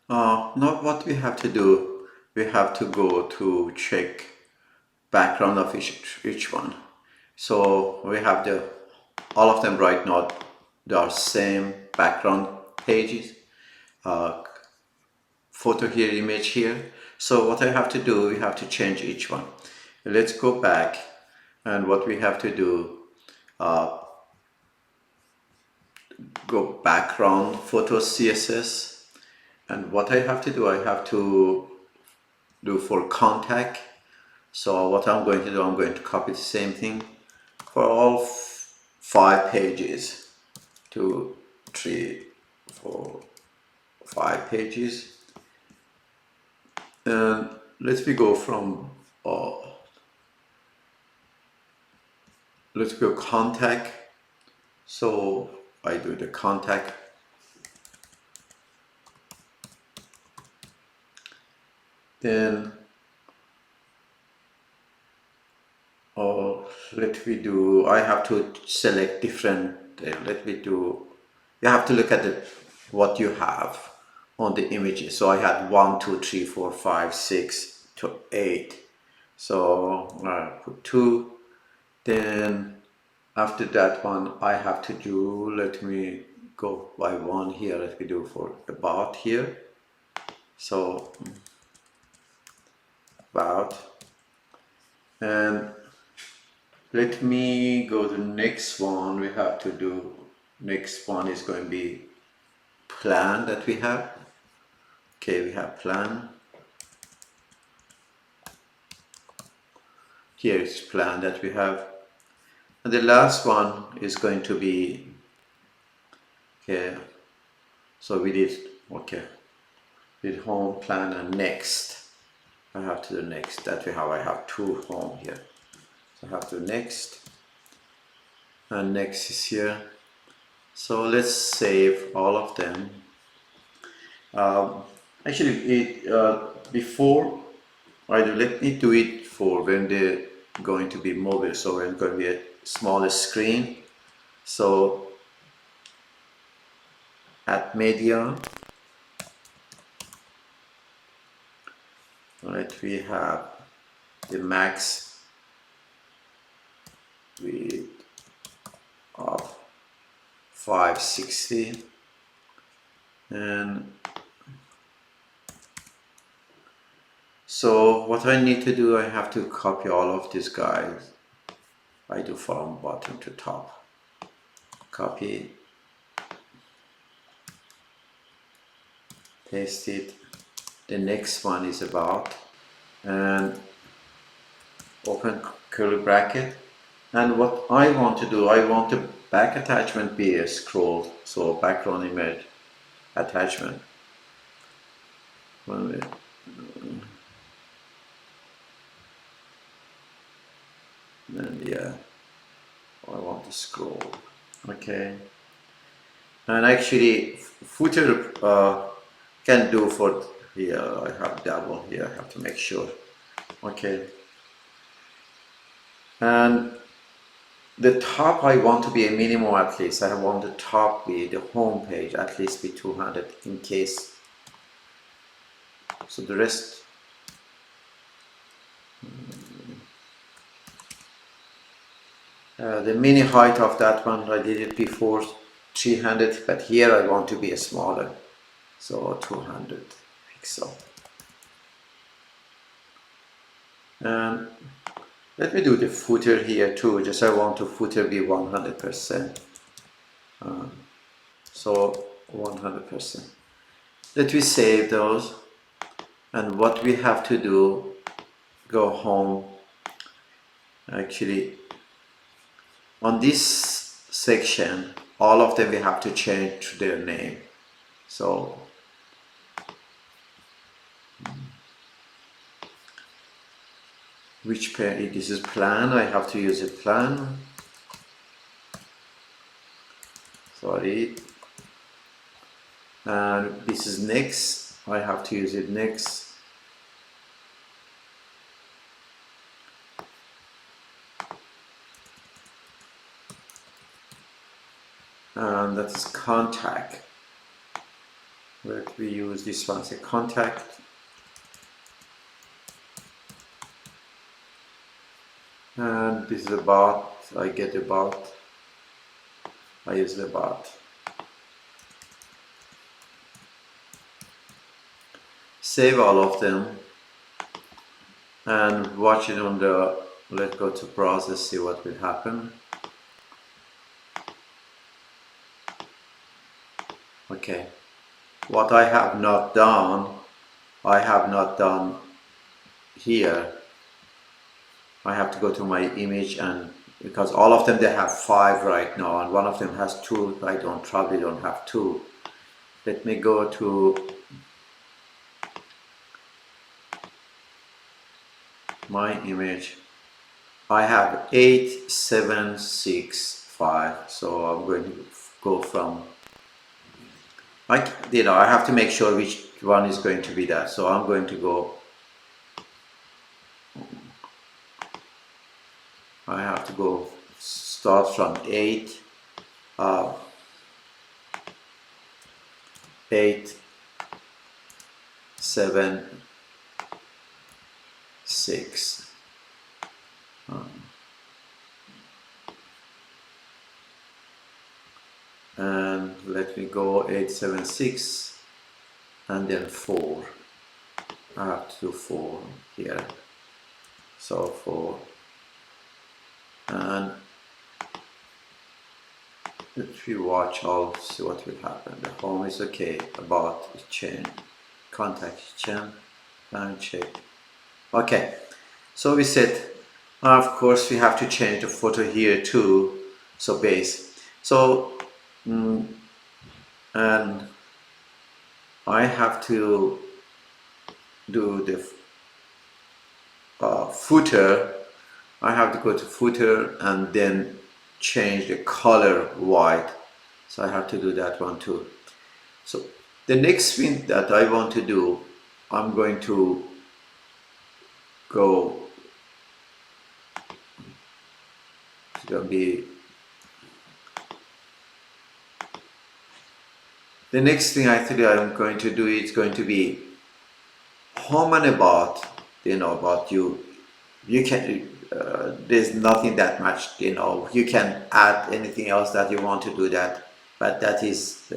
Now what we have to do, we have to go to check background of each one. So we have the all of them right now, they are same background pages, uh, photo here, image here. So what I have to do, we have to change each one. Let's go back, and what we have to do, go background photo CSS, and what I have to do, I have to do for contact. So what I'm going to do, I'm going to copy the same thing for all 5 pages, 2, 3, 4, 5 pages. And let's we go from let's go contact. So I do the contact, then let me do, I have to select different, let me do, you have to look at the what you have on the images. So I had 1, 2, 3, 4, 5, 6 to 8. So I put 2. Then after that one I have to do, let me go by one here, let me do for about here. So about, and let me go to the next one. We have to do, next one is going to be plan that we have. Okay, we have plan. Here is plan that we have. And the last one is going to be, okay, so we did, okay, we did home, plan, and next. I have to do next, that we have, I have 2 home here. So I have to do next, and next is here. So let's save all of them. Actually, before I do, let me do it for when they're going to be mobile. So when it's going to be a smaller screen. So at media, right, we have the max width of 560, and so what I need to do, I have to copy all of these guys. I do from bottom to top. Copy, paste it. The next one is about, and open curly bracket. And what I want to do, I want the back attachment be a scroll. So background image attachment. And yeah, I want to scroll. Okay. And actually, footer can do for here. I have double here. I have to make sure. Okay. And the top I want to be a minimum at least. I want the top be the home page at least be 200 in case. So the rest. The mini height of that one I did it before 300, but here I want to be a smaller. So 200 pixel. And let me do the footer here too, just I want the footer be 100%. So 100%. Let me save those. And what we have to do, go home. Actually, on this section, all of them we have to change their name. So which page? This is plan. I have to use a plan. Sorry. And this is next. I have to use it next. And that is contact. Let me use this one as a contact. And this is about, I get about, I use the about. Save all of them and watch it on the, let's go to browser, see what will happen. Okay, what I have not done here. I have to go to my image, and because all of them, they have 5 right now, and one of them has 2. I probably don't have 2. Let me go to my image. I have 8, 7, 6, 5. So I'm going to go from, I have to make sure which one is going to be that. So I'm going to go, I have to go start from 8, 8, 7, 6. And let me go 8, 7, 6, and then 4. I have to do 4 here. So 4. And if you watch, I'll see what will happen. The home is okay, about is change, contact is change, and check. Okay, so we said, of course we have to change the photo here too, so base. So and I have to do the footer. I have to go to footer and then change the color white. So I have to do that one too. So the next thing that I want to do, I'm going to go, it's going to be, the next thing actually I'm going to do is going to be home and about, about you. You can, there's nothing that much, you can add anything else that you want to do that, but that is,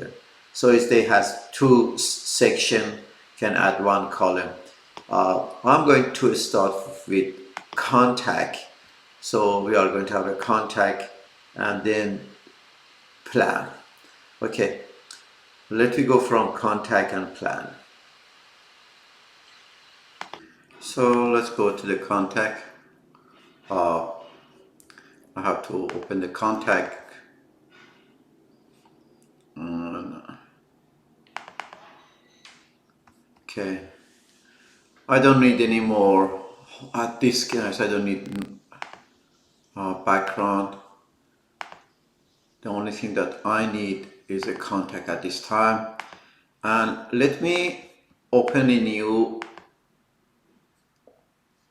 so if they has 2 section, can add 1 column. I'm going to start with contact. So we are going to have a contact and then plan. Okay, let me go from contact and plan. So let's go to the contact. I have to open the contact. Okay, I don't need any more at this case. I don't need background. The only thing that I need is a contact at this time. And let me open a new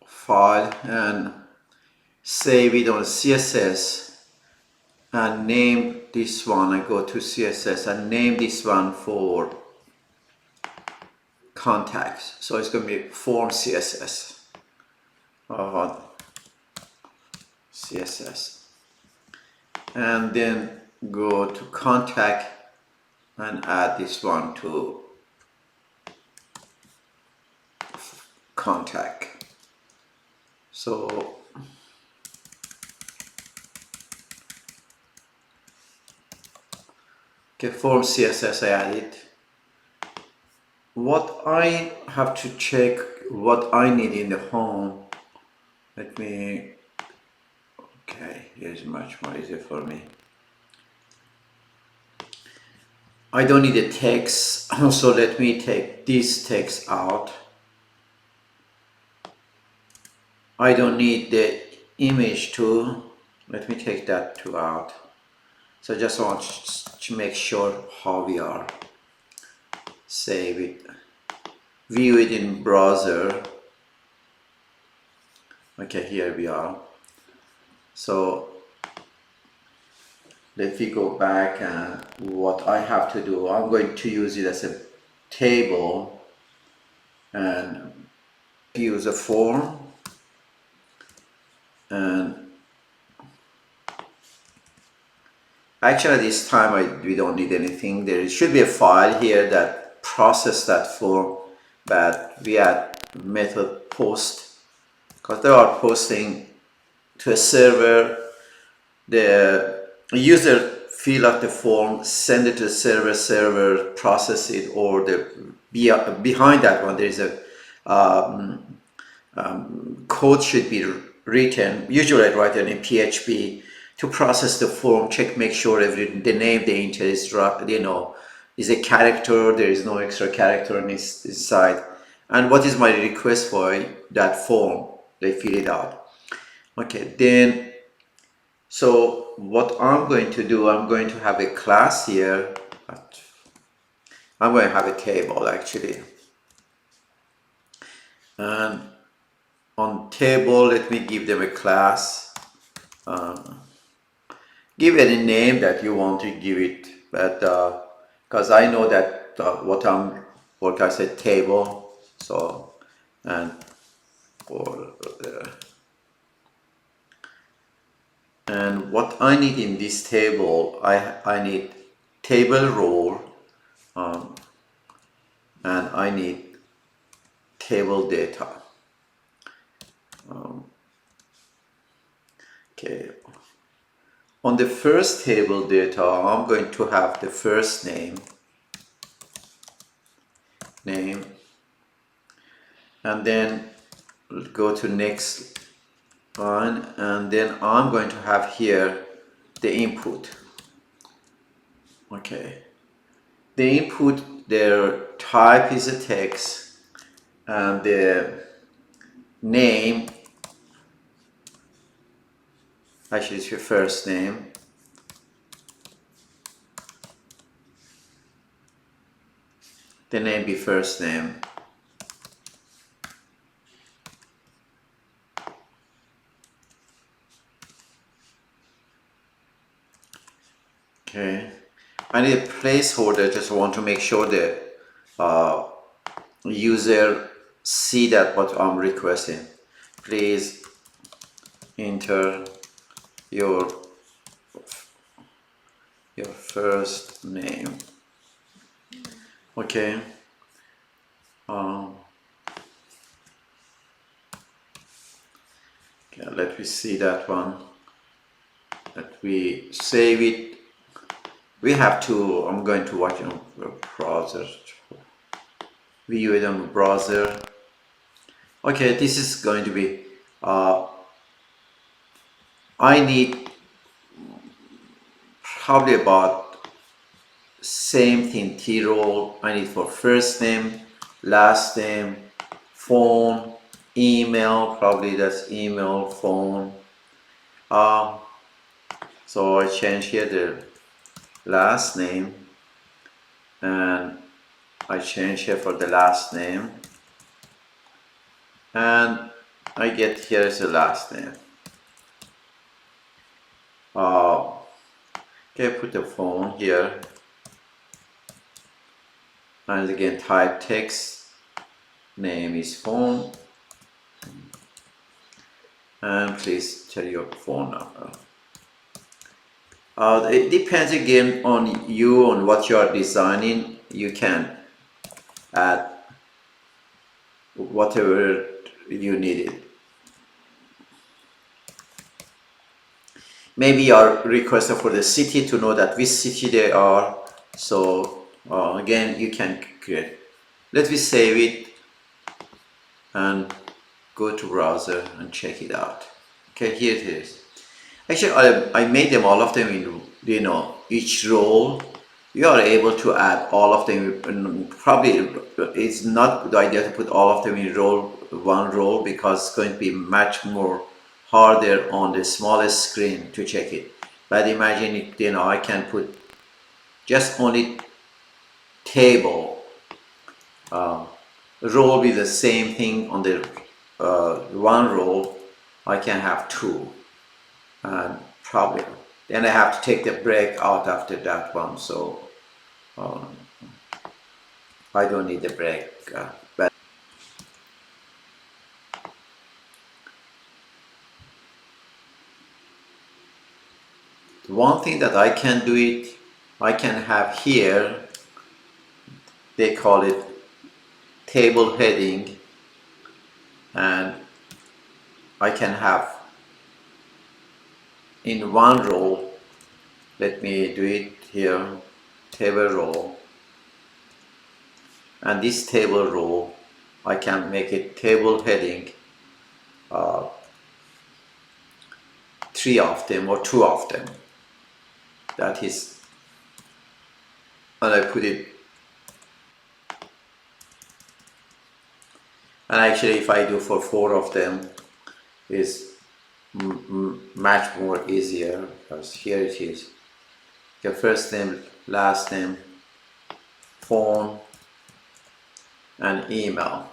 file and save it on CSS and name this one. I go to CSS and name this one for contacts. So it's going to be form CSS. CSS. And then go to contact and add this one to contact. So okay, form CSS I added. What I have to check what I need in the home. Let me, okay, here's much more easier for me. I don't need a text, so let me take this text out. I don't need the image too. Let me take that too out. So I just want to make sure how we are. Save it. View it in browser. Okay, here we are. So let me go back and what I have to do. I'm going to use it as a table and use a form, and actually this time we don't need anything. There should be a file here that process that form, but we add method post because they are posting to a server. The user fill out the form, send it to the server process it, or behind that one there is a code should be written. Usually I write it in PHP to process the form, make sure the name they enter is is a character, there is no extra character on this side, and what is my request for that form. They fill it out. Okay, then so what I'm going to do, I'm going to have a class here. I'm going to have a table actually, and on table let me give them a class. Give any name that you want to give it, but because I know that what I said table, so and for and what I need in this table, I need table role, and I need table data. Okay. On the first table data, I'm going to have the first name, and then go to next line, and then I'm going to have here the input. Okay, the input, their type is a text, and the name, actually it's your first name, the name be first name. Okay, I need a placeholder, just want to make sure the user see that what I'm requesting. Please enter your first name. Okay. Okay, let me see that one. Let me save it. We have to, I'm going to watch it on the browser. View it on the browser. Okay, this is going to be, I need probably about same thing, T-role. I need for first name, last name, phone, email, probably that's email, phone. So I change here the last name, and I change here for the last name, and I get here is the last name. Okay, put the phone here, and again type text, name is phone, and please tell your phone number. It depends again on you, on what you are designing. You can add whatever you needed. Maybe you are requesting for the city to know that which city they are. So again, you can create. Let me save it and go to browser and check it out. Okay, here it is. Actually, I made them all of them in each role. You are able to add all of them. And probably it's not a good idea to put all of them in one role, because it's going to be much more harder on the smallest screen to check it. But imagine it, I can put just only table role with the same thing on the one role. I can have two, and probably then I have to take the break out after that one. So I don't need the break. But one thing that I can do it, I can have here, they call it table heading, and I can have in one row, let me do it here, table row, and this table row I can make it table heading, 3 of them or 2 of them, that is, and I put it, and actually if I do for 4 of them is much more easier, because here it is, your first name, last name, phone, and email.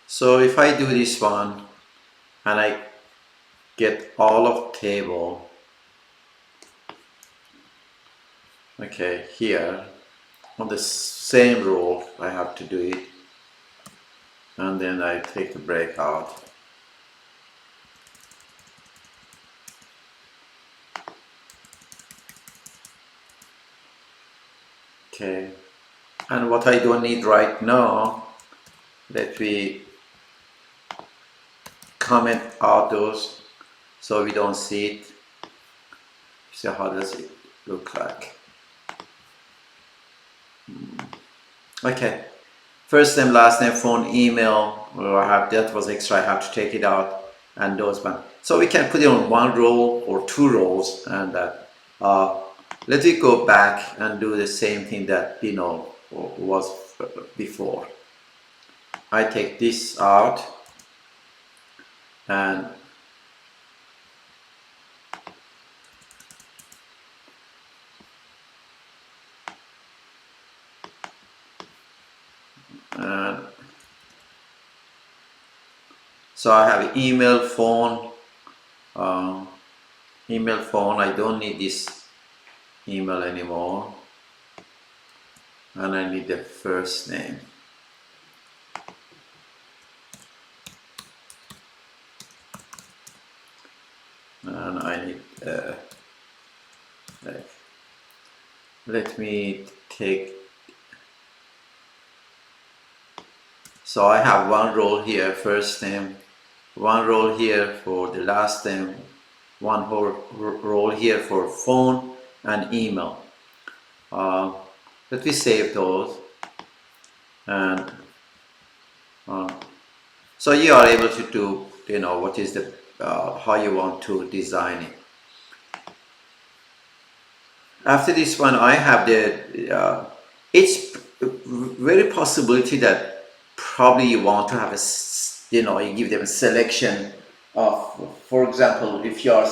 So if I do this one and I get all of table, okay, here on the same row I have to do it, and then I take the break out. Okay, and what I don't need right now, let me comment out those so we don't see it. So how does it look like? Okay, first name, last name, phone, email, or I have, that was extra, I have to take it out, and those one. So we can put it on one row or 2 rows, and let me go back and do the same thing that was before. I take this out, and so I have email, phone, email, phone. I don't need this email anymore, and I need the first name. And I need let me take, so I have one row here, first name, one row here for the last name, one whole row here for phone and email. Let me save those, and so you are able to do, what is the how you want to design it. After this one, I have the it's very possibility that probably you want to have a, you give them a selection of, for example, if you are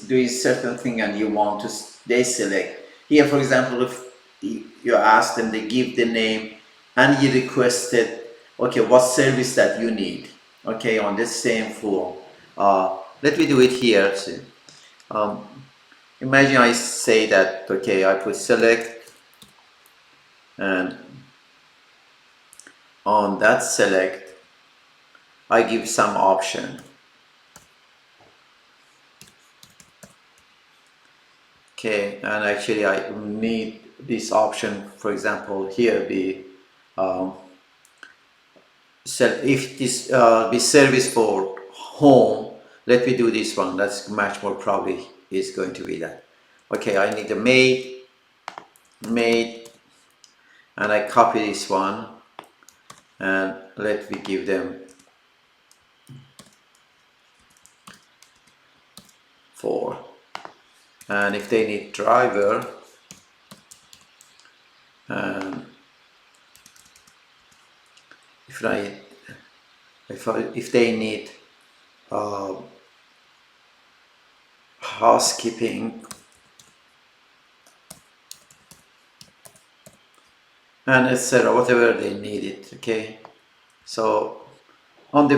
doing certain thing and you want to, they select here, for example, if you ask them, they give the name, and you requested, okay, what service that you need, okay, on this same form. Let me do it here. So, imagine I say that, okay, I put select, and on that select I give some option. Okay, and actually I need this option, for example, here be if this be service for home, let me do this one, that's much more probably is going to be that. Okay, I need a made, and I copy this one, and let me give them 4. And if they need driver, and if they need housekeeping, and etc., whatever they need it. Okay, so on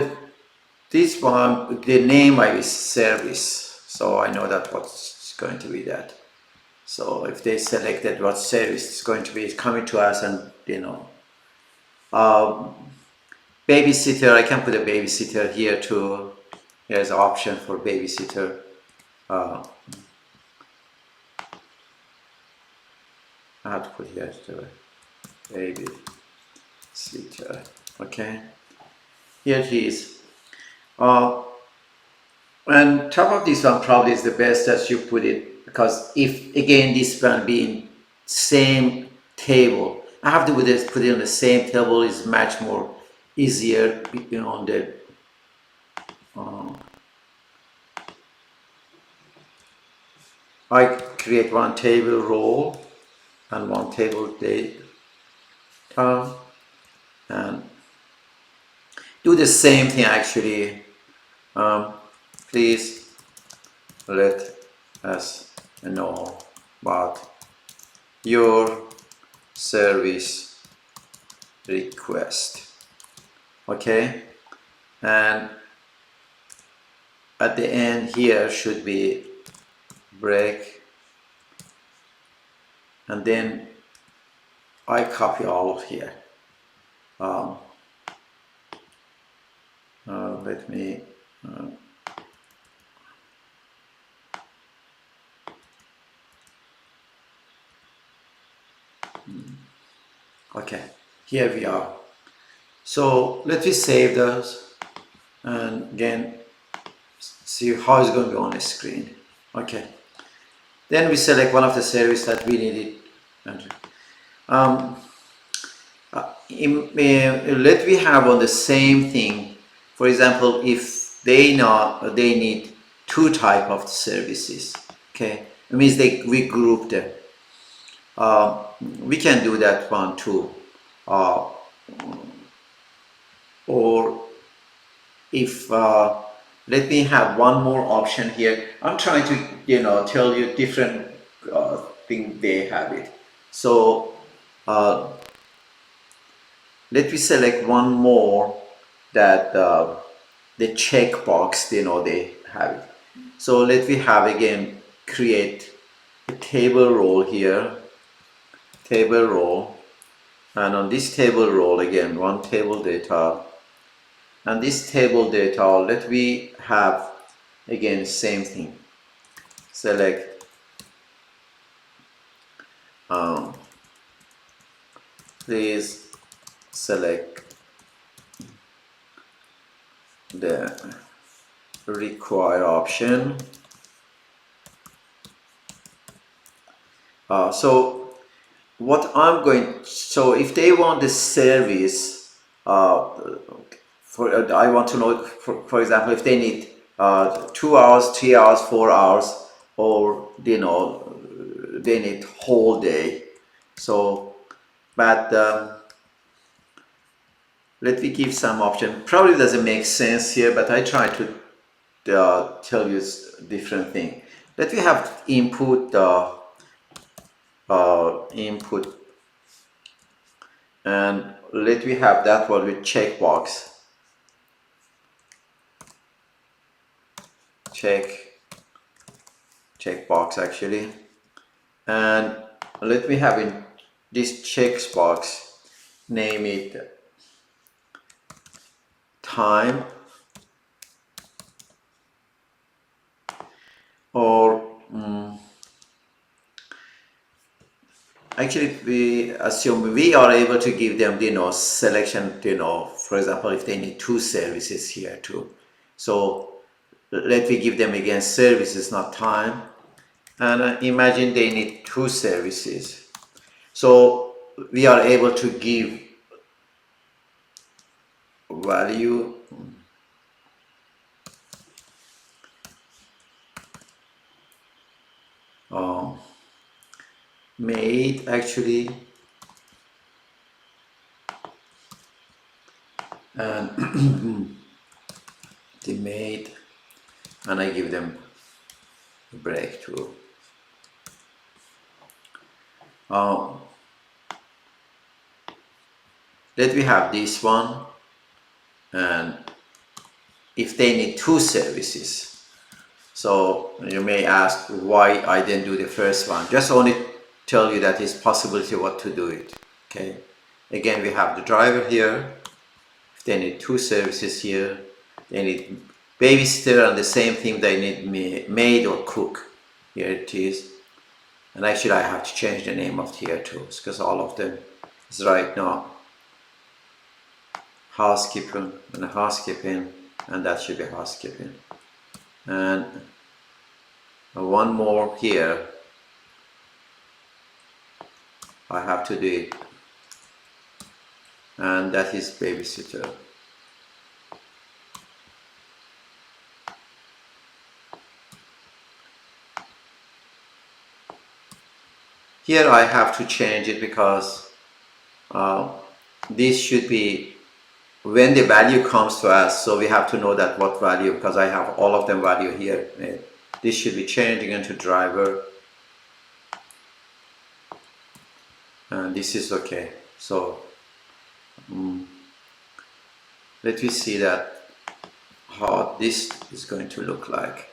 this one, the name I is service, so I know that what's going to be that. So if they selected what service is going to be coming to us, and babysitter, I can put a babysitter here too. Here's an option for babysitter. I have to put here to babysitter. Okay, here it is. And top of this one probably is the best as you put it, because if again this one being same table, I have to put it on the same table is much more easier, on the I create one table role and one table date, and do the same thing actually. Please let us know about your service request. Okay, and at the end here should be break, and then I copy all of here. Let me okay, here we are. So let me save those and again see how it's going to be on the screen. Okay, then we select one of the services that we needed. Let me have on the same thing. For example, if they need two type of services, okay, it means we group them. We can do that one too. Or if let me have one more option here. I'm trying to tell you different thing they have it. So let me select one more that the checkbox, they have it. So let me have again create a table role here, table role, and on this table role again one table data, and this table data let me have again same thing. Select please select the require option. So what I'm going, so if they want the service, I want to know, for example, if they need 2 hours, 3 hours, 4 hours, or they need whole day. So, but let me give some option. Probably doesn't make sense here, but I try to tell you different thing. Let me have input input, and let me have that one with checkbox. Checkbox actually, and let me have in this checkbox, name it time, or actually we assume we are able to give them selection, for example if they need two services here too. So let me give them again services, not time, and imagine they need two services. So we are able to give value made actually, and they made, and I give them a break too. Let me have this one, and if they need two services, So you may ask why I didn't do the first one. Just only tell you that it's possibility what to do it. Okay. Again, we have the driver here. They need two services here. They need babysitter, and the same thing they need maid or cook. Here it is. And actually I have to change the name of here too, because all of them is right now housekeeping and housekeeping, and that should be housekeeping. And one more here I have to do it, and that is babysitter. Here I have to change it because this should be when the value comes to us, so we have to know that what value, because I have all of them value here. This should be changing into driver, and this is okay. So let me see that how this is going to look like.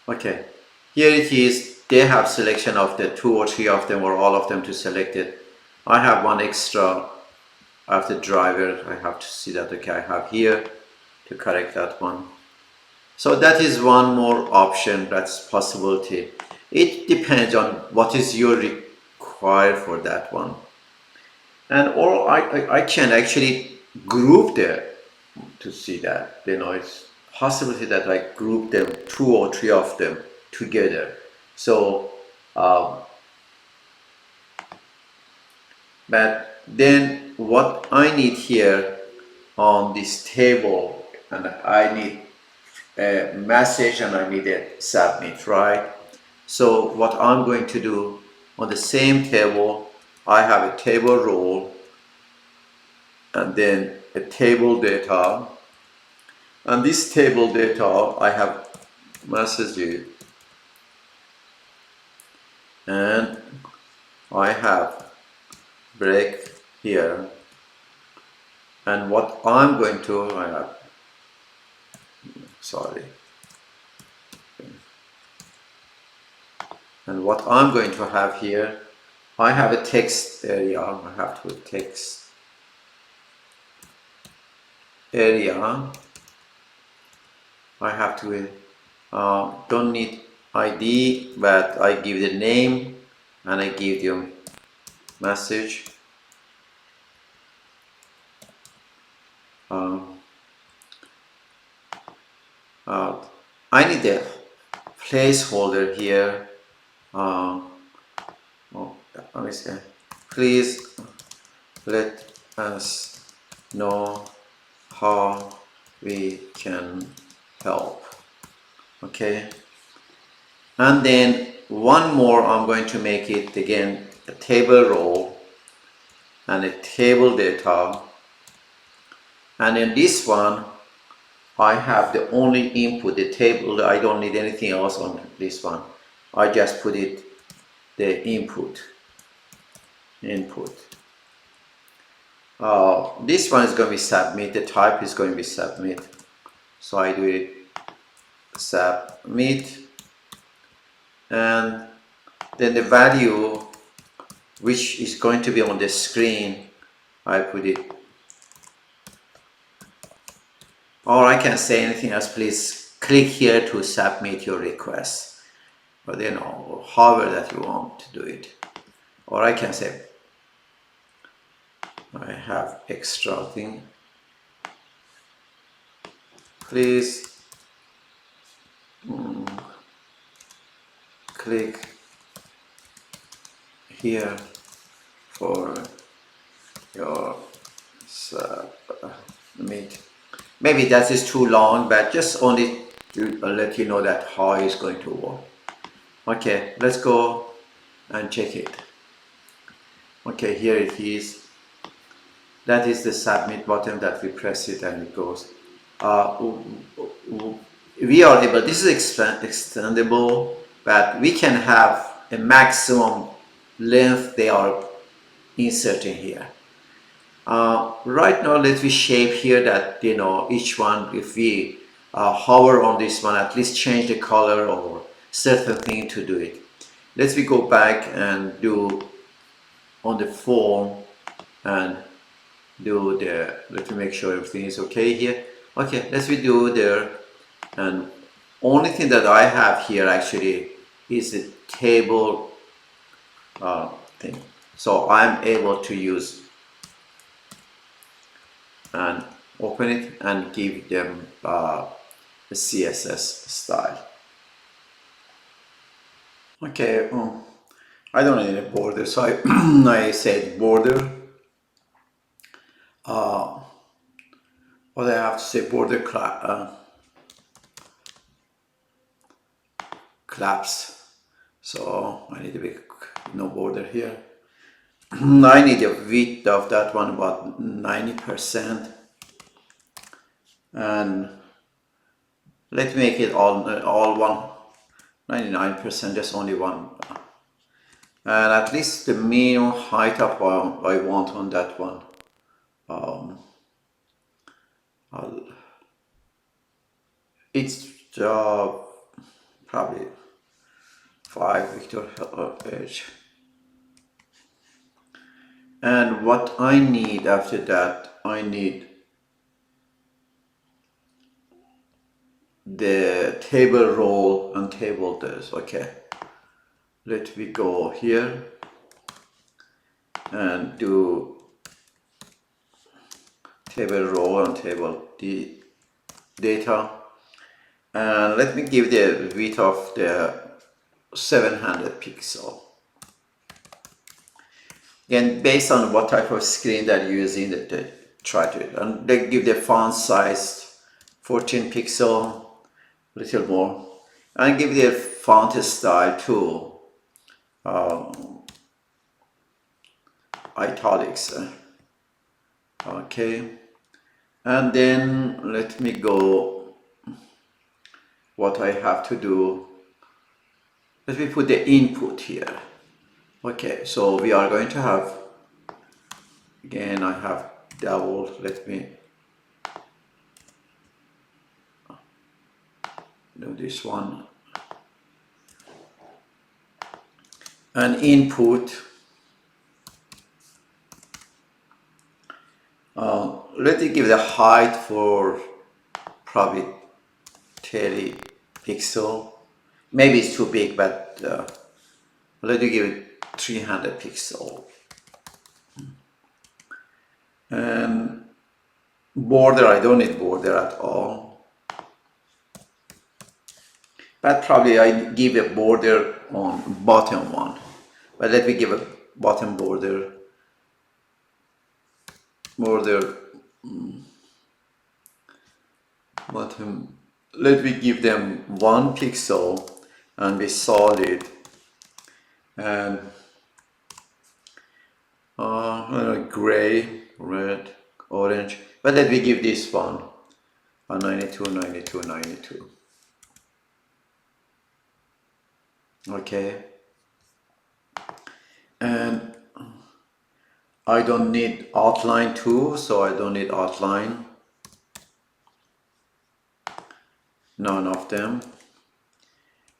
Okay, here it is. They have selection of the 2 or 3 of them or all of them to select it. I have one extra after driver. I have to see that. Okay, I have here to correct that one. So that is one more option, that's possibility. It depends on what is your required for that one. And or I can actually group them to see that. You know, it's possibility that I group them 2 or 3 of them together. So but then what I need here on this table, and I need a message and I need a submit, right? So what I'm going to do on the same table, I have a table role and then a table data, and this table data I have messages, and I have break here, and what I'm going to and what I'm going to have here, I have a text area. I have to text area. I have to don't need ID, but I give the name and I give you message. I need a placeholder here. Let me say, please let us know how we can help. Okay, and then one more, I'm going to make it again a table role and a table data, and in this one I have the only input, the table. I don't need anything else on this one. I just put it the input. This one is going to be submit. The type is going to be submit. So I do it submit, and then the value which is going to be on the screen, I put it. Or I can say anything else. Please click here to submit your request, but you know, however that you want to do it. Or I can say I have extra thing. Please click here for your submit. Maybe that is too long, but just only to let you know that how it's going to work. Okay, let's go and check it. Okay, here it is. That is the submit button that we press it and it goes. We are able, this is extendable, but we can have a maximum length they are inserting here. Right now, let me shape here that, you know, each one, if we hover on this one, at least change the color or certain thing to do it. Let's we go back and do on the form and do the, let me make sure everything is okay here. Okay, let's we do there, and only thing that I have here actually is the table thing. So I'm able to use and open it and give them the CSS style. Okay, I don't need a border, so I said border. What I have to say, border collapse. So I need a big no border here. I need a width of that one about 90%, and let's make it all one 99%, just only one, and at least the minimum height of I want on that one. It's probably 5 vector edge. And what I need after that, I need the table role and table this. Okay, let me go here and do table role and table the data, and let me give the width of the 700 pixel. Again, based on what type of screen that you're using, that they try to, and they give the font size 14 pixel, a little more, and give the font style too, italics. Okay, and then let me go. What I have to do, let me put the input here. Okay, so we are going to have, again I have double, let me do this one, an input, let me give the height for probably 30 pixel, maybe it's too big, but let me give it 300 pixel. And border, I don't need border at all, but probably I give a border on bottom one, but let me give a bottom border bottom, let me give them 1 pixel and be solid, and gray, red, orange, but let me give this one a 92, 92, 92. Okay, and I don't need outline too, so I don't need outline, none of them.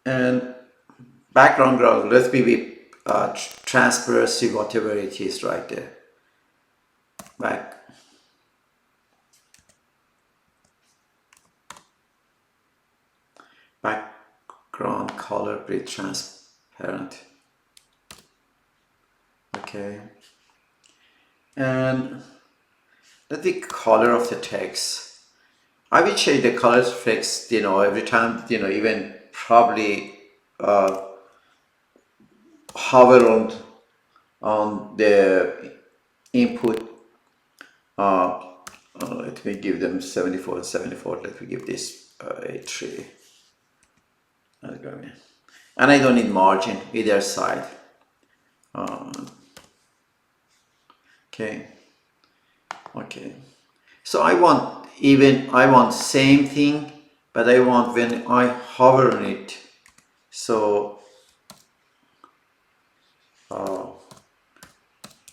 And background ground, let's be with transparency, whatever it is right there. Background color, be transparent. Okay, and the color of the text, I will change the colors of text, every time, even probably hover on the input. Let me give them 74 and 74. Let me give this a 3. And I don't need margin either side. Okay. So I want same thing, but I want when I hover on it, so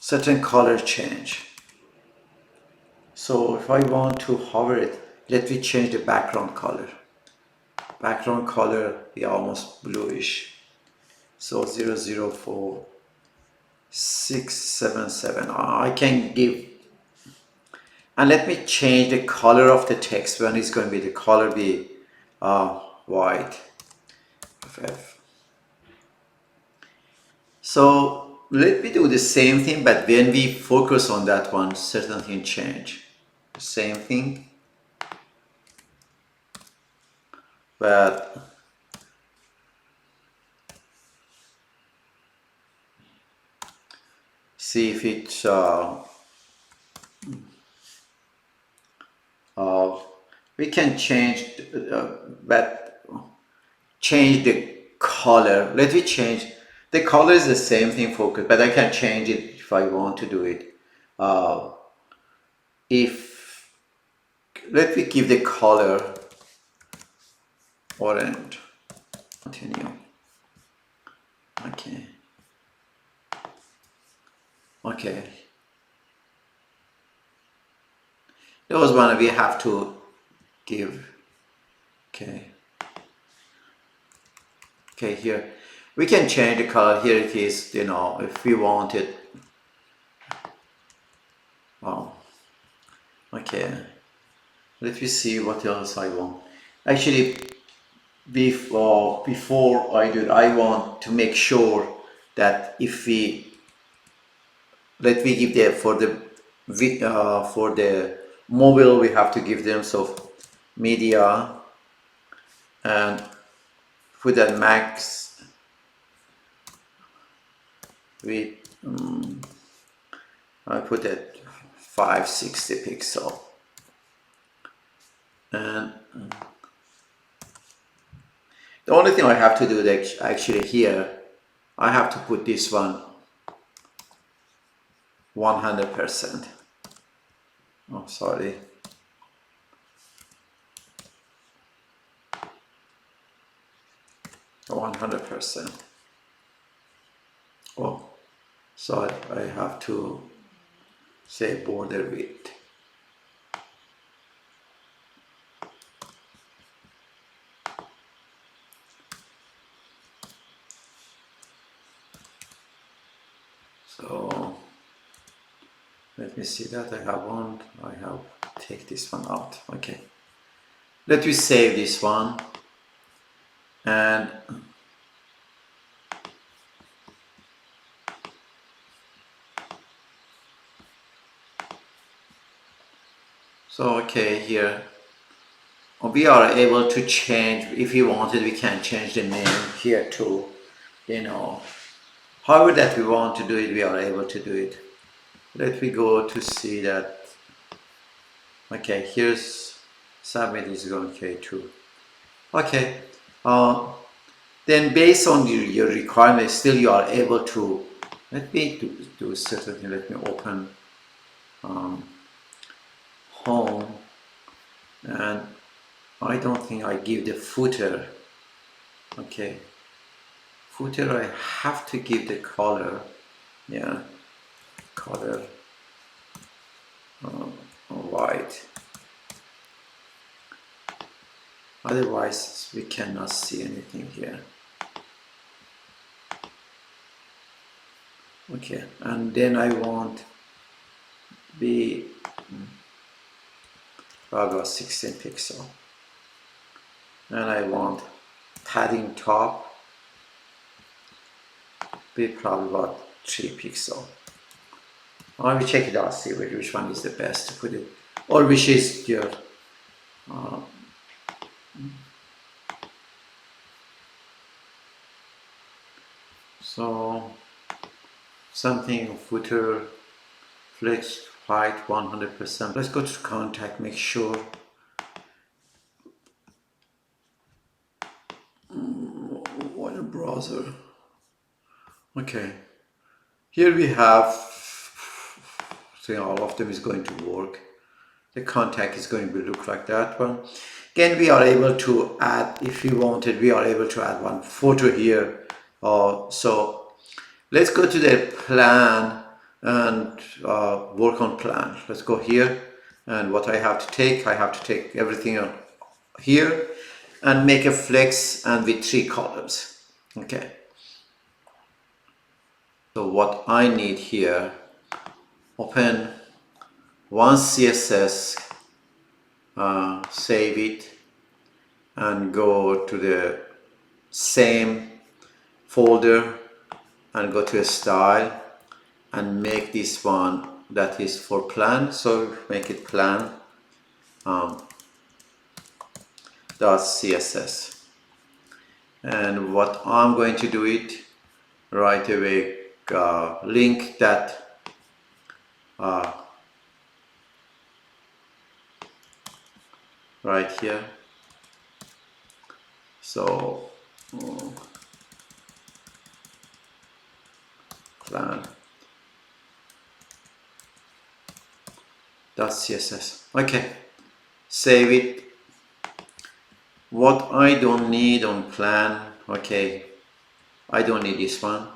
certain color change. So if I want to hover it, let me change the background color. background color, yeah, almost bluish. So 004677. I can give, and let me change the color of the text. When it's going to be, the color be white. FF. So let me do the same thing, but when we focus on that one, certain thing change. Same thing, but see if it's we can change, but change the color. Let me change the color. Is the same thing, focus, but I can change it if I want to do it. If let me give the color orange. Continue. Okay. Okay. Those one we have to give. Okay. Okay, here we can change the color. Here it is, you know, if we want it. Oh, okay. Let me see what else I want. Actually, before I do it, I want to make sure that if we let me give the for the mobile, we have to give them so media and put that max with I put that 560 pixel, and the only thing I have to do is actually here I have to put this one 100%. Oh, sorry. Oh, 100%. Oh, sorry, I have to say border width. So let me see that I have one. I have take this one out. Okay. Let me save this one, and so okay, here we are able to change. If you wanted, we can change the name here too, you know, however that we want to do it, we are able to do it. Let me go to see that. Okay, here's submit is going okay too. Okay, then based on your requirements, still you are able to, let me do certain thing. Let me open home, and I don't think I give the footer. Okay, footer I have to give the color. Yeah, color white. Otherwise we cannot see anything here. Okay, and then I want be about 16 pixel, and I want padding top be probably about 3 pixel. I will check it out, see which one is the best to put it, or which is your so something footer flex height 100%. Let's go to contact, make sure. What a browser. Okay, here we have, so all of them is going to work. The contact is going to look like that one. Again, we are able to add, if we wanted, we are able to add one photo here. So let's go to the plan and work on plan. Let's go here, and what I have to take everything here. and make a flex and with 3 columns. Okay, so what I need here, open one CSS, save it, and go to the same folder and go to a style and make this one that is for plan. So make it plan .css, and what I'm going to do it right away, link that right here. So plan .css. Okay, save it. What I don't need on plan, okay, I don't need this one.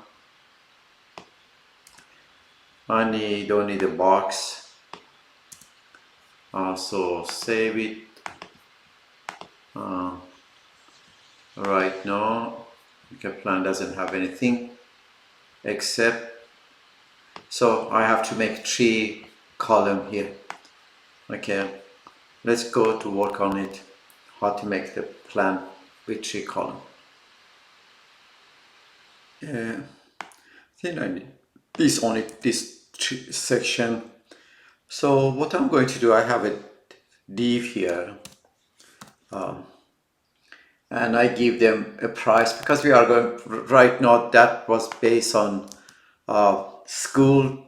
Don't need a box. Also save it. Right now, okay, plan doesn't have anything except, so I have to make 3 column here. Okay, let's go to work on it, how to make the plan with 3 column. I think I need this on it, this section. So what I'm going to do, I have a div here, and I give them a price because we are going right now, that was based on school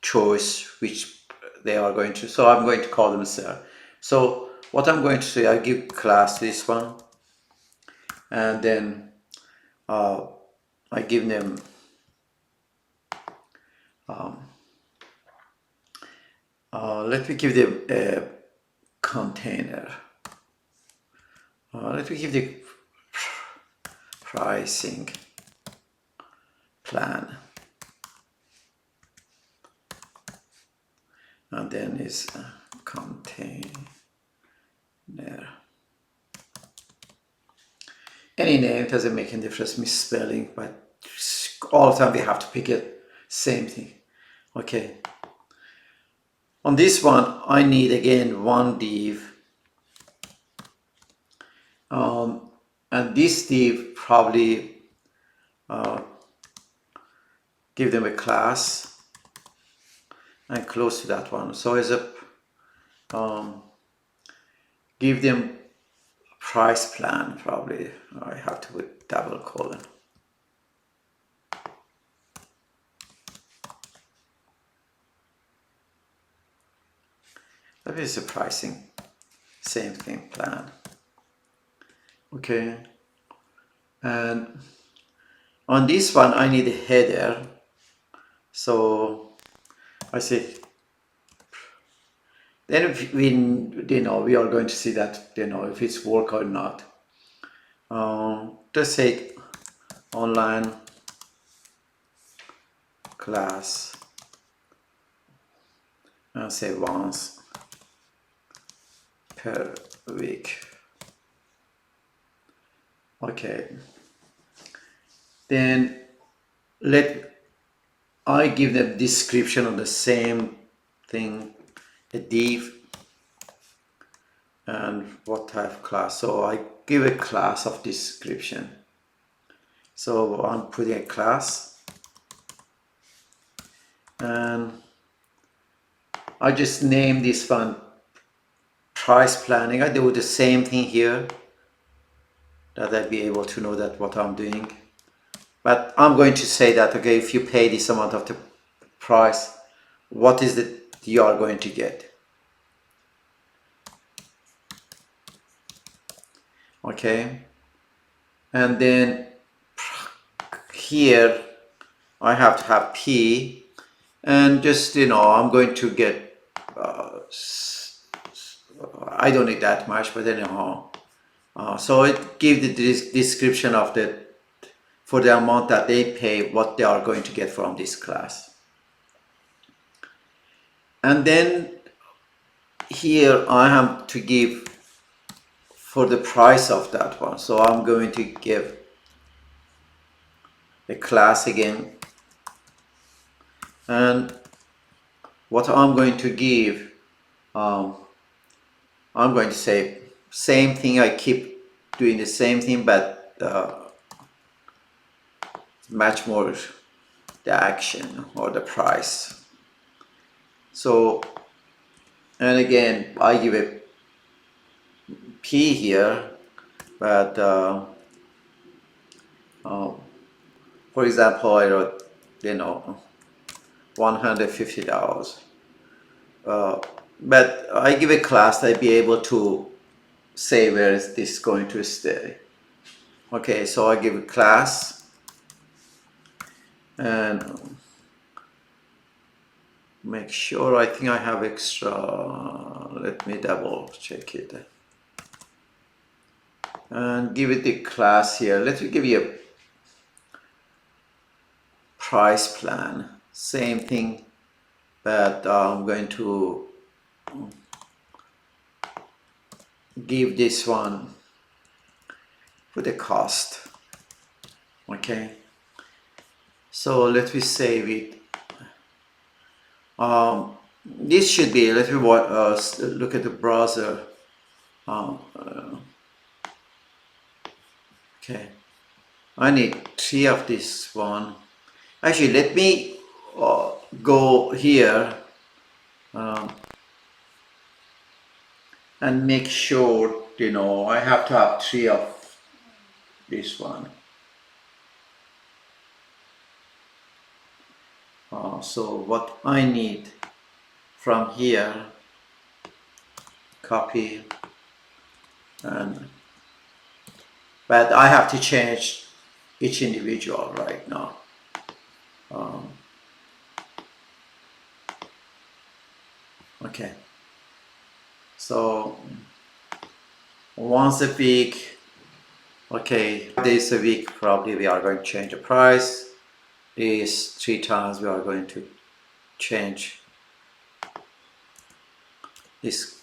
choice which they are going to, so I'm going to call them sir. So what I'm going to say, I give class this one, and then I give them let me give them a container. Let me give the pricing plan, and then is container. Any name doesn't make any difference, misspelling, but all the time we have to pick it, same thing. Okay, on this one I need again one div, and this div probably give them a class and close to that one. So as a give them price plan, probably I have to put double colon. That is the pricing, same thing, plan. Okay, and on this one I need a header, so I say, then if we we are going to see that if it's work or not. Just say online class and say once per week. Okay, then I give them description of the same thing, a div, and what type of class. So I give a class of description. So I'm putting a class, and I just name this one price planning. I do the same thing here, that I'll be able to know that what I'm doing. But I'm going to say that, okay, if you pay this amount of the price, what is it you are going to get? Okay, and then here I have to have P, and just I'm going to get I don't need that much, but anyhow, so it gives the description of for the amount that they pay, what they are going to get from this class. And then here I have to give for the price of that one. So I'm going to give a class again, and what I'm going to give, I'm going to say same thing. I keep doing the same thing, but much more the action or the price. So, and again, I give a P here, but for example, I wrote, $150. But I give a class that I be able to say where is this going to stay. Okay, so I give a class, and make sure, I think I have extra, let me double check it, and give it the class here. Let me give you a price plan, same thing, but I'm going to give this one for the cost. Okay, so let me save it. This should be, let me look at the browser. Okay, I need 3 of this one. Actually, let me go here and make sure, I have to have 3 of this one. So what I need from here, copy, and but I have to change each individual right now. Okay, so once a week, okay, 5 days a week, probably we are going to change the price. These 3 times we are going to change this,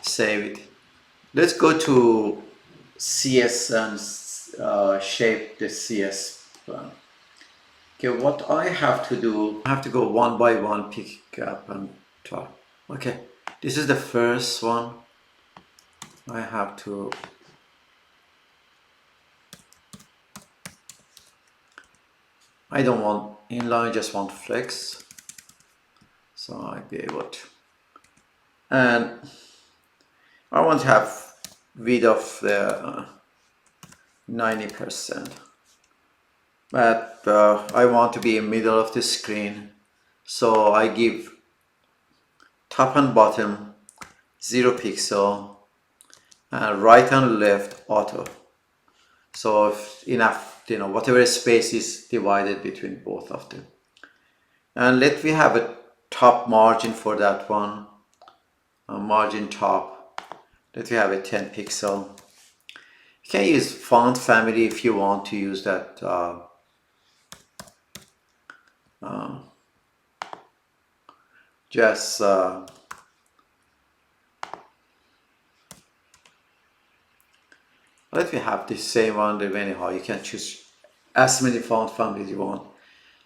save it. Let's go to CS and shape the CS plan. Okay, what I have to do, I have to go one by one, pick up and talk. Okay, this is the first one. I have to I don't want inline, I just want flex, so I'll be able to, and I want to have width of the 90%, but I want to be in middle of the screen, so I give top and bottom 0 pixel and right and left auto. So if enough, whatever space is divided between both of them. And let me have a top margin for that one, margin top. Let me have a 10 pixel. You can use font family if you want to use that. Just let me have the same one. Anyhow, you can choose as many font families you want.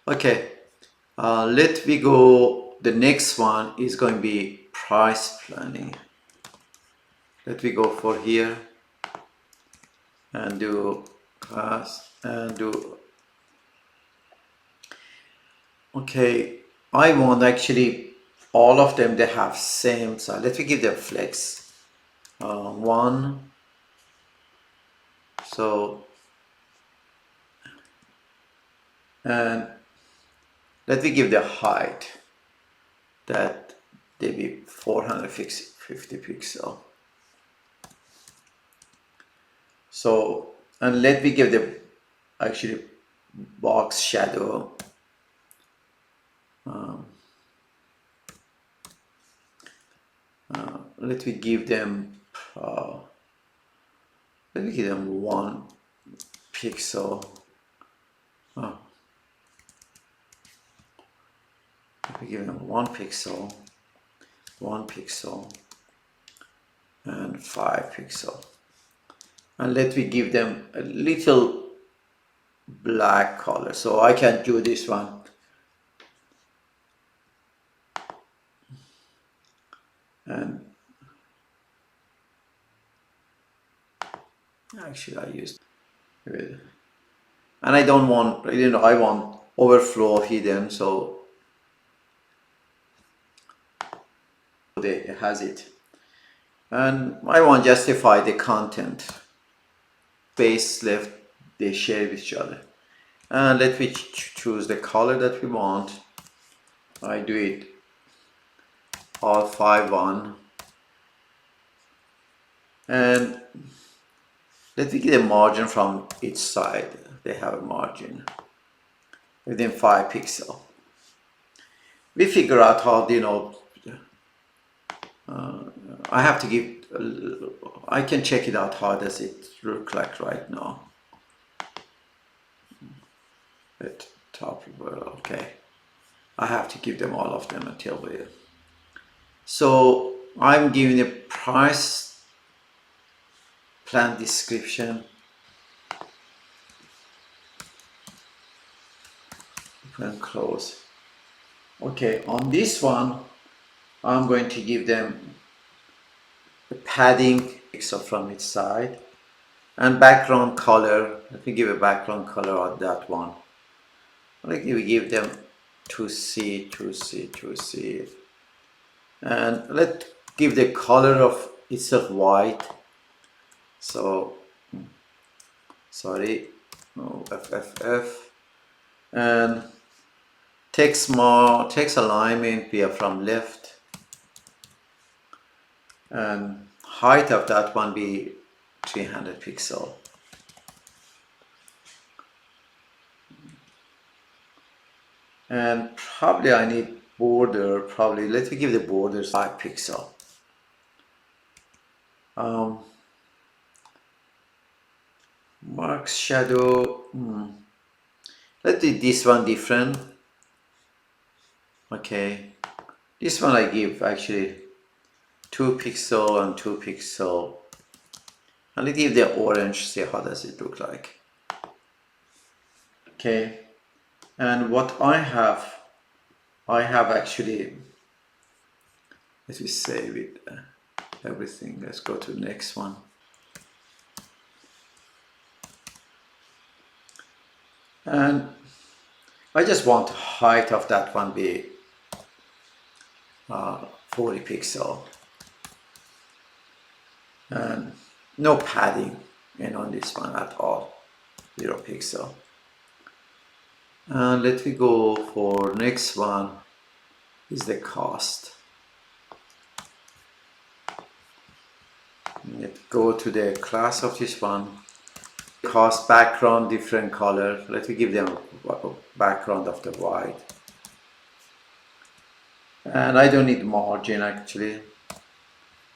Okay, let me go. The next one is going to be price planning. Let me go for here and do class and do. Okay, I want actually all of them, they have same size. Let me give them flex. 1. So, and let me give the height that they be 450 pixel. So, and let me give the actually box shadow. Let me give them 1 pixel. Let me give them 1 pixel, 1 pixel, and 5 pixel. And let me give them a little black color, so I can do this one. And actually I used it. And I don't want, I want overflow hidden, so it has it. And I want to justify the content. Base left, they share with each other. And let me choose the color that we want. I do it all 5-1. And let me get a margin from each side. They have a margin within 5 pixel. We figure out how, I have to give, I can check it out. How does it look like right now? At top, okay. I have to give them all of them until we. So I'm giving a price plan description. And close. Okay, on this one, I'm going to give them the padding pixel from each side and background color. Let me give a background color on that one. Let me give them 2C, 2C, 2C. And let's give the color of itself white. So, sorry, no, FFF. And text alignment we are from left. And height of that one be 300 pixel. And probably I need border, let me give the borders 5 pixel. Marks shadow, let's do this one different. Okay, this one I give actually 2 pixel and 2 pixel. And let's give the orange, see how does it look like. Okay, and what I have actually, let me save it, everything. Let's go to the next one. And I just want the height of that one be 40 pixel. And no padding on this one at all, 0 pixel. And let me go for next one is the cost. Let's go to the class of this one. Cost background different color. Let me give them a background of the white. And I don't need margin actually.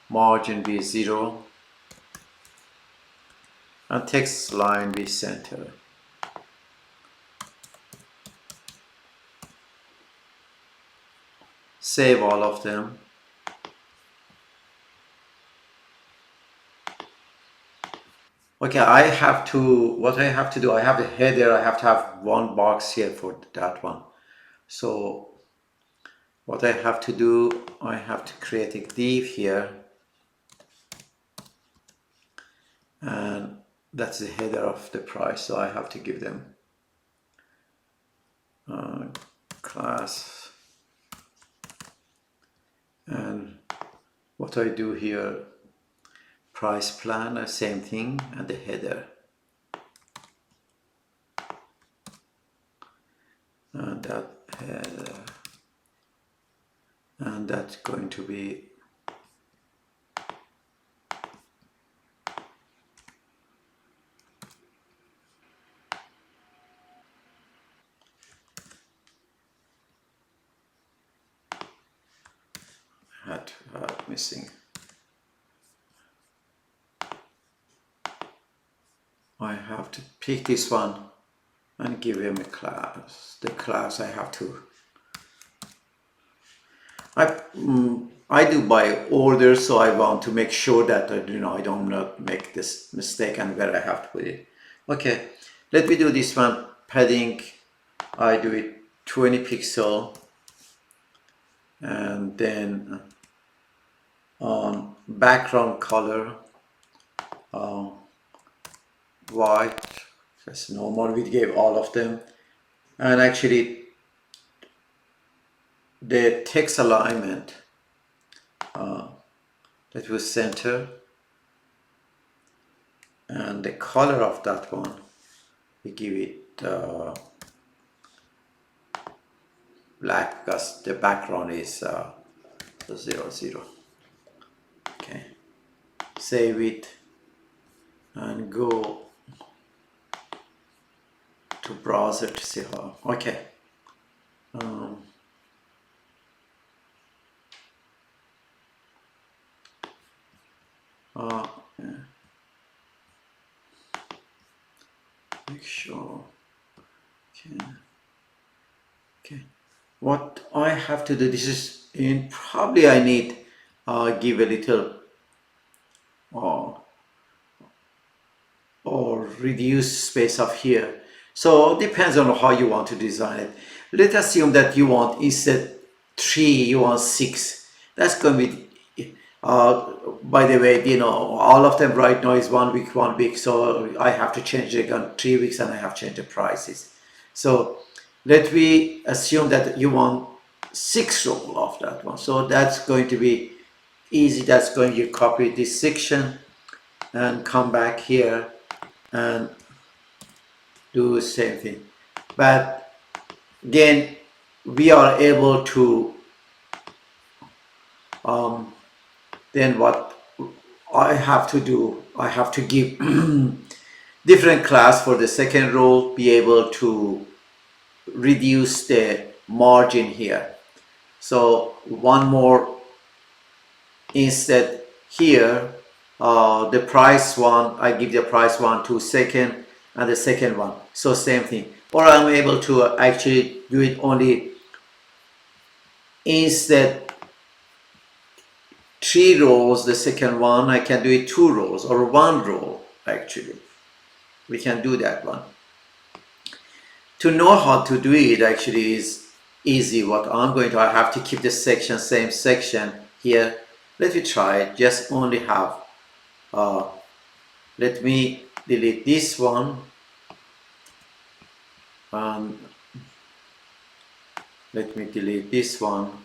Margin be 0. And text line be center. Save all of them. Okay, what I have to do, I have the header, I have to have one box here for that one. So what I have to do, I have to create a div here. And that's the header of the price, so I have to give them class. And what I do here, price plan, same thing, and the header. And that header. And that's going to be missing. I have to pick this one and give him a class. The class I have to. I I do by order, so I want to make sure that I don't not make this mistake and where I have to put it. Okay, let me do this one. Padding, I do it 20 pixel, and then on background color, white, that's normal. We gave all of them, and actually the text alignment, that was center, and the color of that one, we give it black because the background is 00. Okay, save it and go to browser to see how. Okay. Yeah. Make sure. Okay. What I have to do, this is in, probably I need give a little or reduce space of here. So depends on how you want to design it. Let's assume that you want, instead 3, you want 6. That's going to be, by the way, all of them right now is 1 week, 1 week. So I have to change it on 3 weeks, and I have changed the prices. So let me assume that you want 6 rows of that one. So that's going to be easy. That's going to copy this section and come back here and do the same thing. But again, we are able to then what I have to do, I have to give different class for the second row, be able to reduce the margin here. So one more, instead here, the price one, I give the price one to second, and the second one, so same thing. Or I'm able to actually do it only, instead 3 rows, the second one, I can do it 2 rows or 1 row. Actually, we can do that one. To know how to do it actually is easy. What I'm going to, I have to keep the section, same section here. Let me try it. Just only have, let me delete this one, and let me delete this one.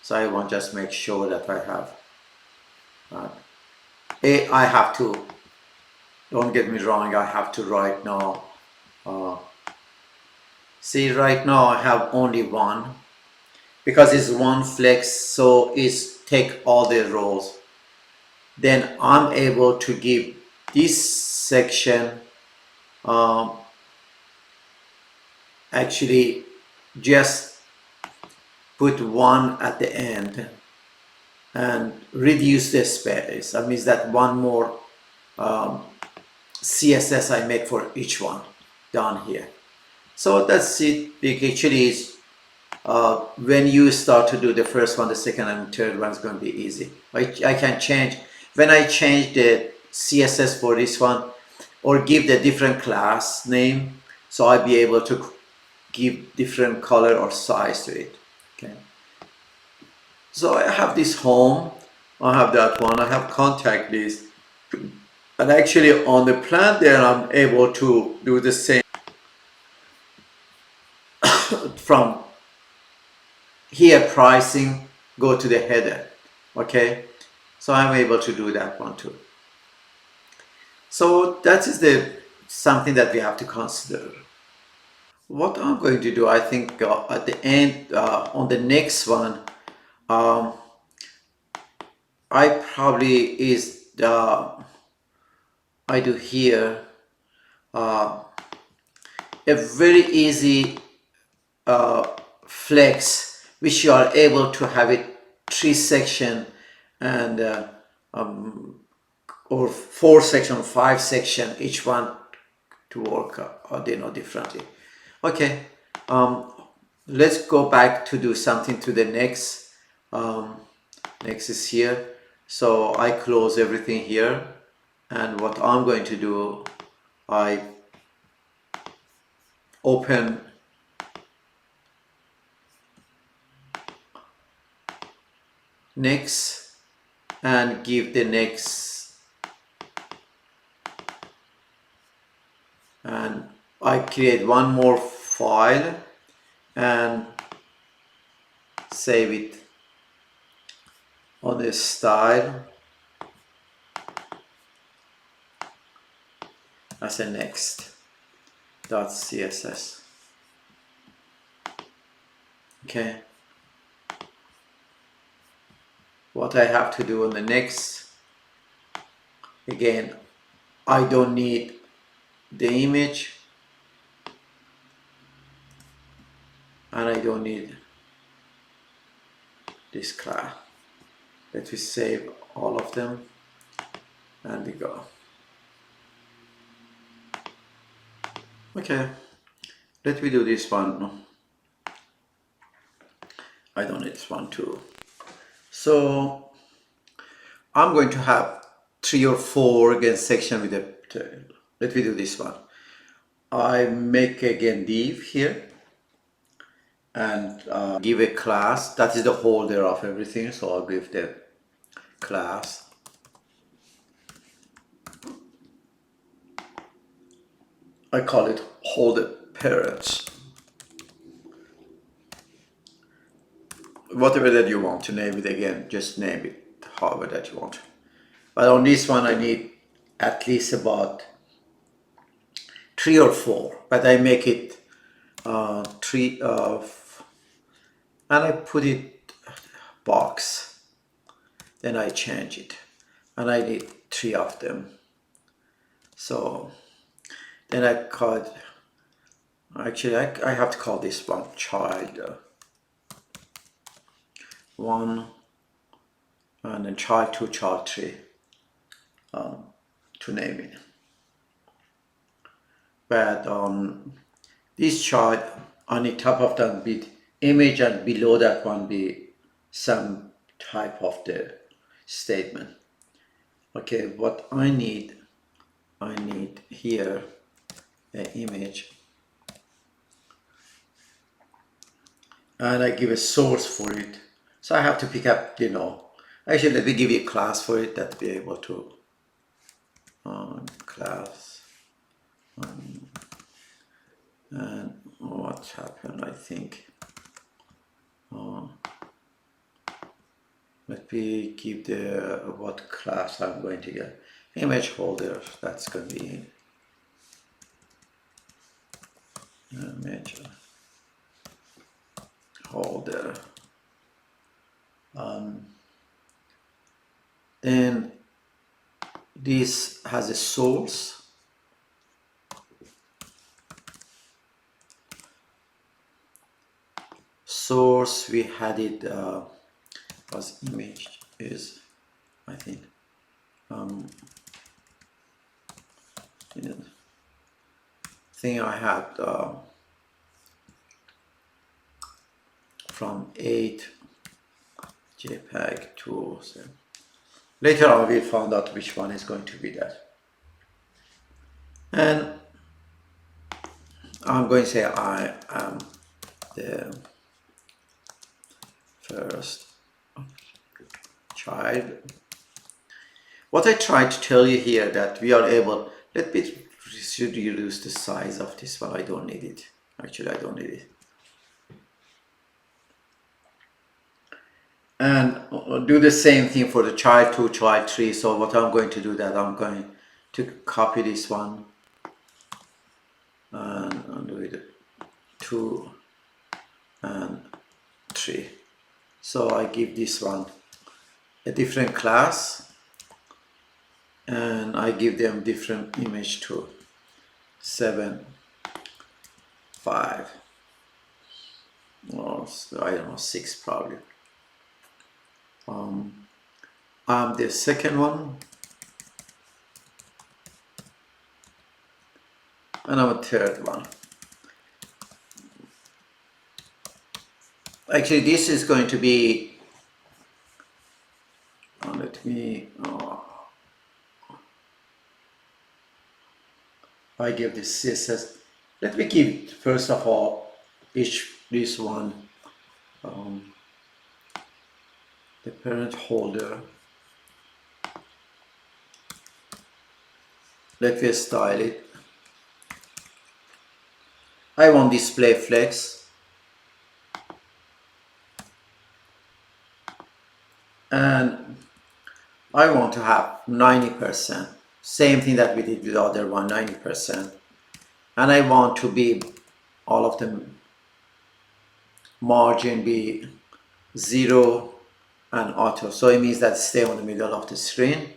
So I want just make sure that I have, I have to, don't get me wrong, I have to right now, see right now I have only one, because it's one flex, so it's take all the rows. Then I'm able to give this section actually just put 1 at the end and reduce the space. That means that one more CSS I make for each one down here. So that's it. It actually is, when you start to do the first one, the second and third one is going to be easy. I can change, when I change the CSS for this one, or give the different class name, so I'll be able to give different color or size to it. Okay. So I have this home, I have that one, I have contact list, and actually on the plan there I'm able to do the same from here, pricing, go to the header. Okay, so I'm able to do that one too. So that is something that we have to consider. What I'm going to do, I think at the end, on the next one, I probably is I do here a very easy flex, which you are able to have it 3 section and or 4 section, 5 section, each one to work differently. Okay, let's go back to do something to the next Next is here. So I close everything here, and what I'm going to do, I open next and give the next, and I create one more file and save it on the style as a next.css. Okay, what I have to do on the next, again, I don't need the image and I don't need this class. Let me save all of them and we go. Okay, let me do this one. I don't need this one too. So I'm going to have 3 or 4 again section with the, let me do this one. I make again div here and give a class that is the holder of everything, so I'll give the class. I call it holder parents. Whatever that you want to name it, again, just name it however that you want. But on this one I need at least about 3 or 4, but I make it 3 of, and I put it box, then I change it, and I need 3 of them. So then I call it, actually I have to call this one child 1, and then child 2, child 3 to name it. But this child, on the top of that be image, and below that one be some type of the statement. Okay, what I need here an image, and I give a source for it. So I have to pick up, actually let me give you a class for it that be able to class. And what happened, I think, let me give the what class I'm going to get. Image holder, that's going to be image holder. Then this has a source. Source, we had it was image is, I think, thing I had from 8 JPEG to 7. Later on we found out which one is going to be that. And I'm going to say I am the first child. What I tried to tell you here that we are able, let me reduce the size of this one. I don't need it. Actually, I don't need it. And do the same thing for the child 2, child 3. So what I'm going to do that I'm going to copy this one and do it 2 and 3. So I give this one a different class and I give them different image too. 7, 5, or I don't know, 6 probably. The second one, and I'm a third one. Actually, this is going to be I give this CSS. Let me give first of all this one the parent holder. Let me style it. I want display flex, and I want to have 90%. Same thing that we did with the other one, 90%. And I want to be all of them margin be 0 and auto. So it means that stay on the middle of the screen.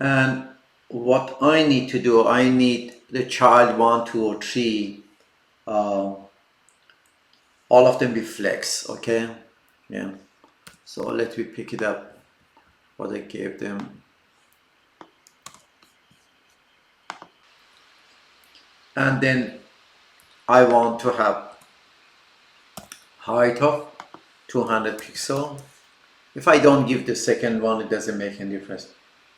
And what I need to do, I need the child 1, 2, or 3, all of them be flex, okay? Yeah. So let me pick it up, what I gave them. And then I want to have height of 200 pixel. If I don't give the second one, it doesn't make any difference.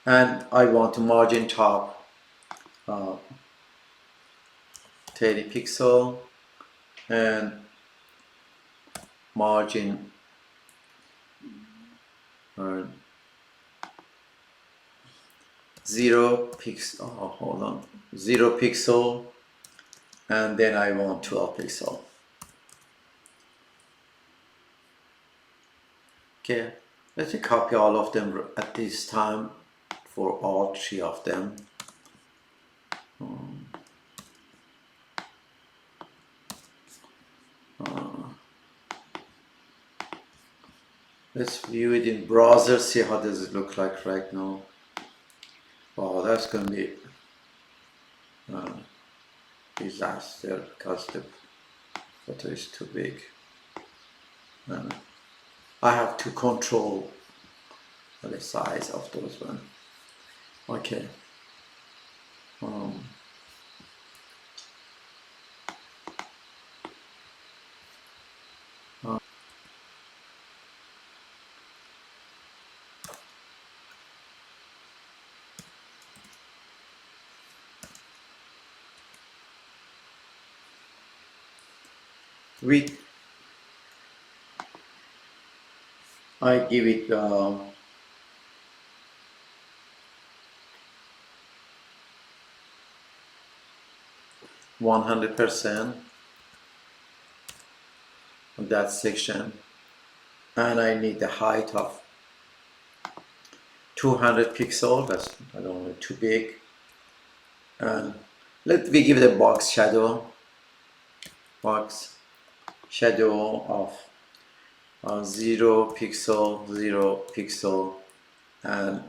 And I want to margin top 30 pixel and margin 0 pixel. Oh, hold on, 0 pixel, and then I want 12 pixel. Okay, let me copy all of them at this time for all 3 of them. Let's view it in browser, see how does it look like right now. Wow, that's going to be disaster because the photo is too big. And I have to control the size of those ones. Okay. I give it 100% of that section, and I need the height of 200 pixel. That's, I don't want it too big. And let me give it a box shadow of 0 pixel, 0 pixel, and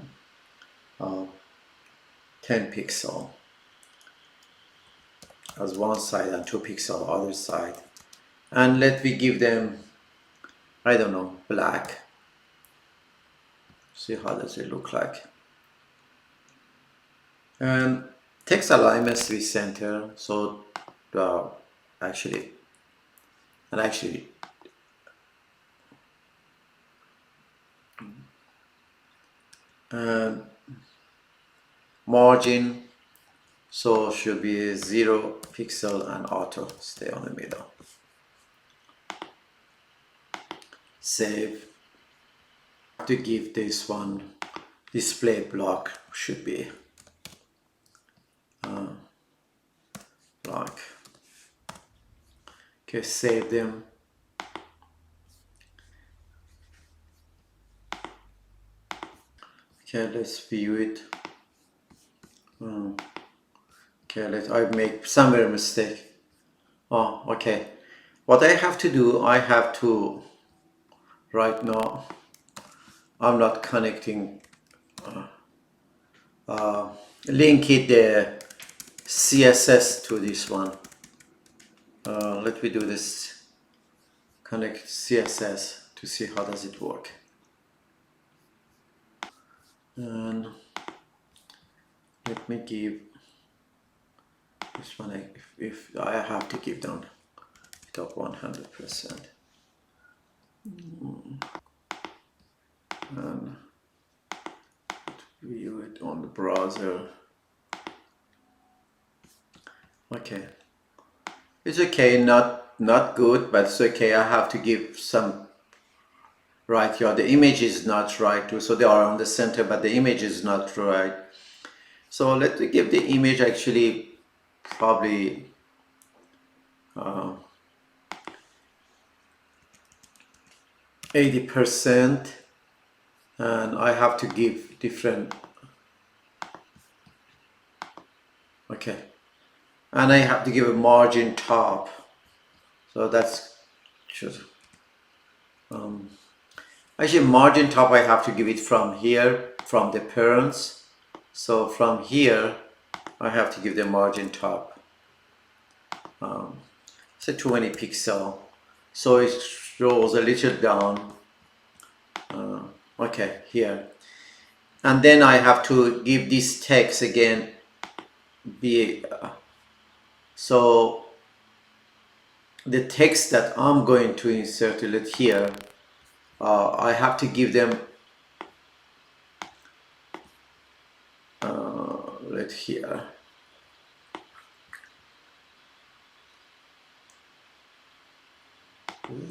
10 pixel as one side and 2 pixel other side. And let me give them, I don't know, black. See how does it look like. And text alignment we center. So actually margin, so should be 0 pixel and auto stay on the middle. Save. To give this one display block should be block. Okay, save them. Okay, let's view it. Okay, I make somewhere mistake. Oh, okay. What I have to do, I have to, right now, I'm not connecting, link it the CSS to this one. Let me do this, connect CSS to see how does it work. And let me give this one, if I have to give them top 100%. And view it on the browser. Okay, it's okay, not good, but it's okay. I have to give some right here. The image is not right too, so they are on the center, but the image is not right. So let me give the image actually probably 80%, and I have to give different. Okay, and I have to give a margin top. So that's just actually margin top. I have to give it from here, from the parents. So from here, I have to give the margin top. Say 20 pixel. So it rolls a little down. Okay, here. And then I have to give this text again be so the text that I'm going to insert it here, I have to give them right here.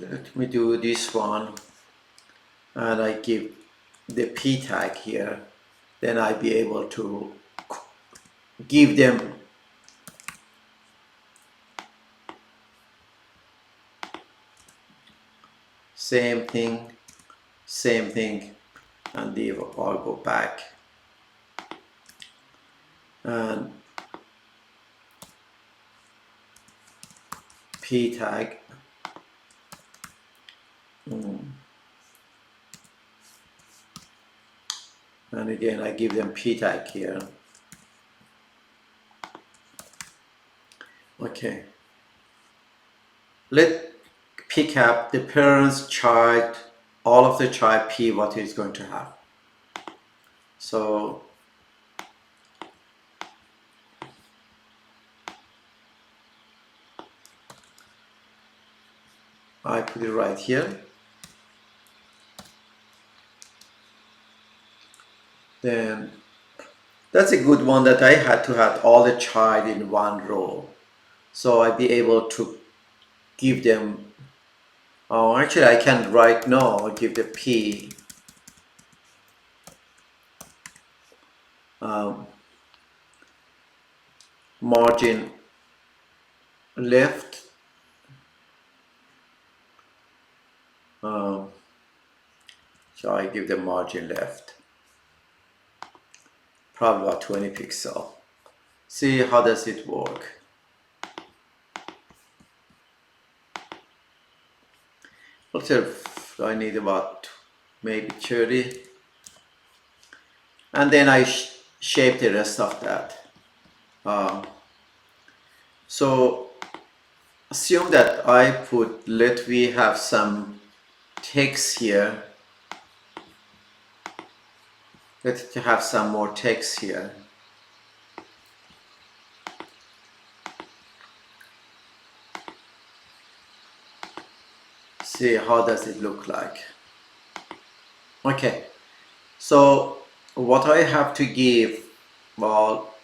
Let me do this one, and I give the p tag here. Then I be able to give them same thing, and leave. I'll go back and p tag. And again, I give them p tag here. Okay. Let's pick up the parents child, all of the child p, what it's going to have. So I put it right here. Then that's a good one that I had to have all the child in one row. So I'd be able to give them, oh, actually I can right now give the P margin left. So I give the margin left. Probably about 20 pixel. See how does it work. I need about maybe 30. And then I shape the rest of that. So assume that I put, let we have some text here. Let's have some more text here. See how does it look like. Okay, so what I have to give, well,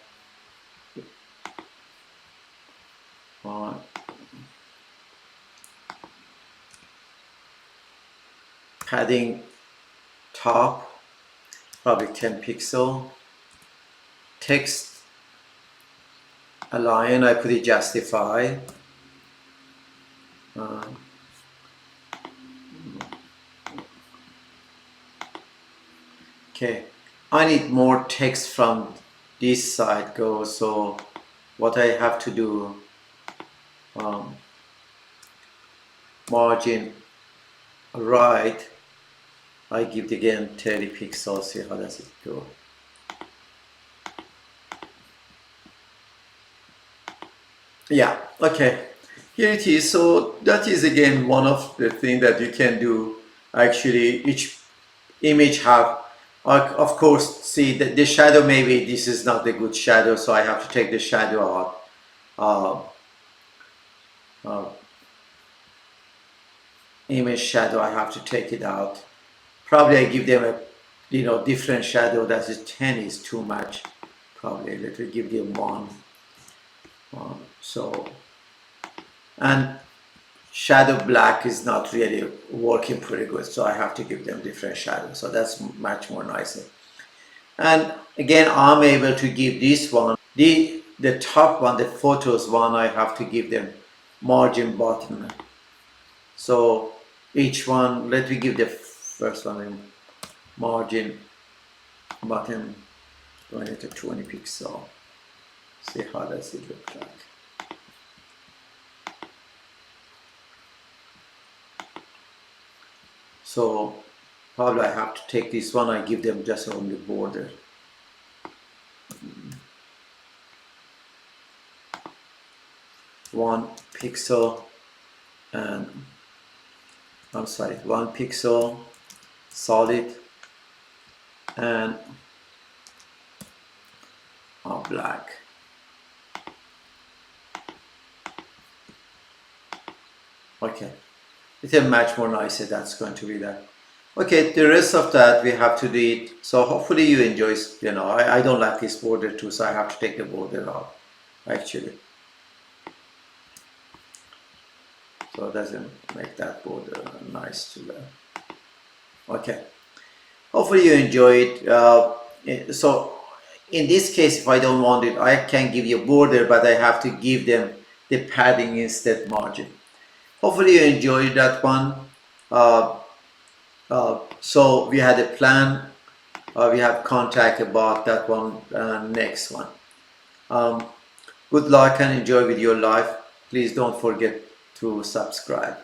padding top, probably 10 pixel. Text align, I put it justify. Okay, I need more text from this side go, so what I have to do, margin right, I give it again 30 pixels. See how does it go. Yeah, okay, here it is. So that is again one of the things that you can do. Actually, each image have, of course, see the shadow, maybe this is not the good shadow, so I have to take the shadow out. Image shadow, I have to take it out. Probably I give them a different shadow. That is 10 is too much. Probably let me give them 1. So, and shadow black is not really working pretty good, so I have to give them different shadows, so that's much more nicer. And again, I'm able to give this one, the top one, the photos one, I have to give them margin bottom. So each one, let me give the first one a margin bottom 20 to 20 pixel. See how does it look like. So probably I have to take this one, I give them just only border. 1 pixel, and I'm sorry, 1 pixel solid and black. Okay, it's a much more nicer, that's going to be that. Okay, the rest of that we have to do it. So hopefully you enjoy, you know, I don't like this border too, so I have to take the border out actually. So it doesn't make that border nice to them. Okay, hopefully you enjoy it. So in this case, if I don't want it, I can give you a border, but I have to give them the padding instead margin. Hopefully you enjoyed that one. So we had a plan, we have contact about that one, next one. Good luck and enjoy with your life. Please don't forget to subscribe.